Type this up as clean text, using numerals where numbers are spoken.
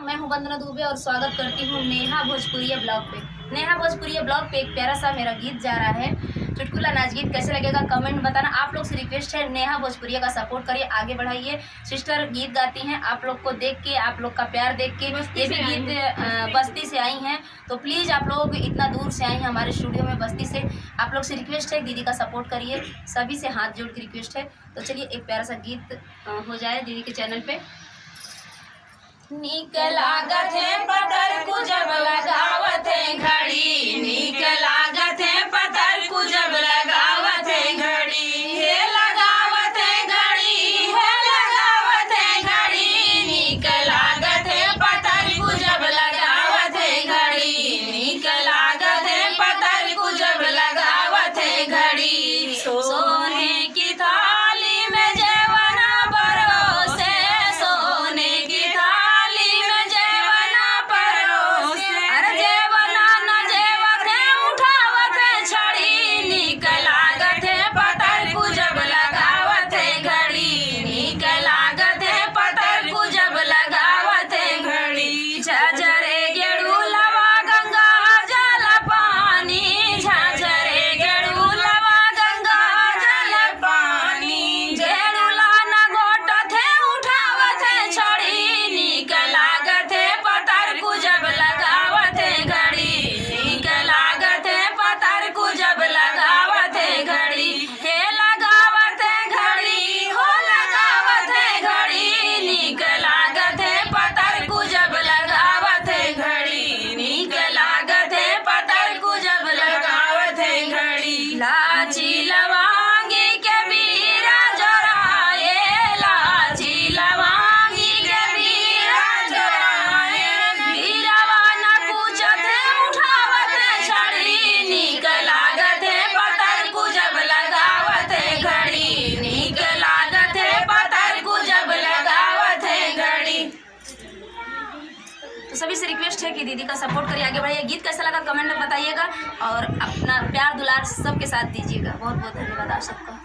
मैं हूं वंदना दुबे और स्वागत करती हूं नेहा भोजपुरिया ब्लॉग पे। नेहा भोजपुरिया ब्लॉग पे एक प्यारा सा मेरा गीत जा रहा है, चुटकुला नाच गीत। कैसे लगेगा कमेंट बताना। आप लोग से रिक्वेस्ट है, नेहा भोजपुरिया का सपोर्ट करिए, आगे बढ़ाइए। सिस्टर गीत गाती हैं, आप लोग को देख के, आप लोग का प्यार देख के ये भी गीत बस्ती से आई हैं, तो प्लीज़ आप लोग इतना दूर से आई हैं हमारे स्टूडियो में बस्ती से। आप लोग से रिक्वेस्ट है, दीदी का सपोर्ट करिए, सभी से हाथ जोड़ के रिक्वेस्ट है। तो चलिए एक प्यारा सा गीत हो जाए दीदी के चैनल पे। नीक लागत है पतर को जब लगावत है घड़ी, नीक लागत है पतर को जब लगावत है घड़ी, हे लगावत है घड़ी, हे लगावत है घड़ी। नीक लागत है पतर को जब लगावत है घड़ी, नीक लागत है पतर को जब लगावत है घड़ी। सोने की थाली में जेवना परोसे, सोने की लाची लवांगी के बीरा जोराए, लाची लवांगी के बीरा जोराए। बीरावा न पूछत है उठावत है छड़ी, नीक लागत है पतर को जब लगावत है घड़ी, नीक लागत है पतर को जब लगावत है घड़ी। तो सभी से रिक्वेस्ट है कि दीदी का सपोर्ट करिए, आगे बढ़िए। गीत कैसा लगा कमेंट में बताइएगा और अपना प्यार दुलार सबके साथ दीजिएगा। बहुत बहुत धन्यवाद आप सबका।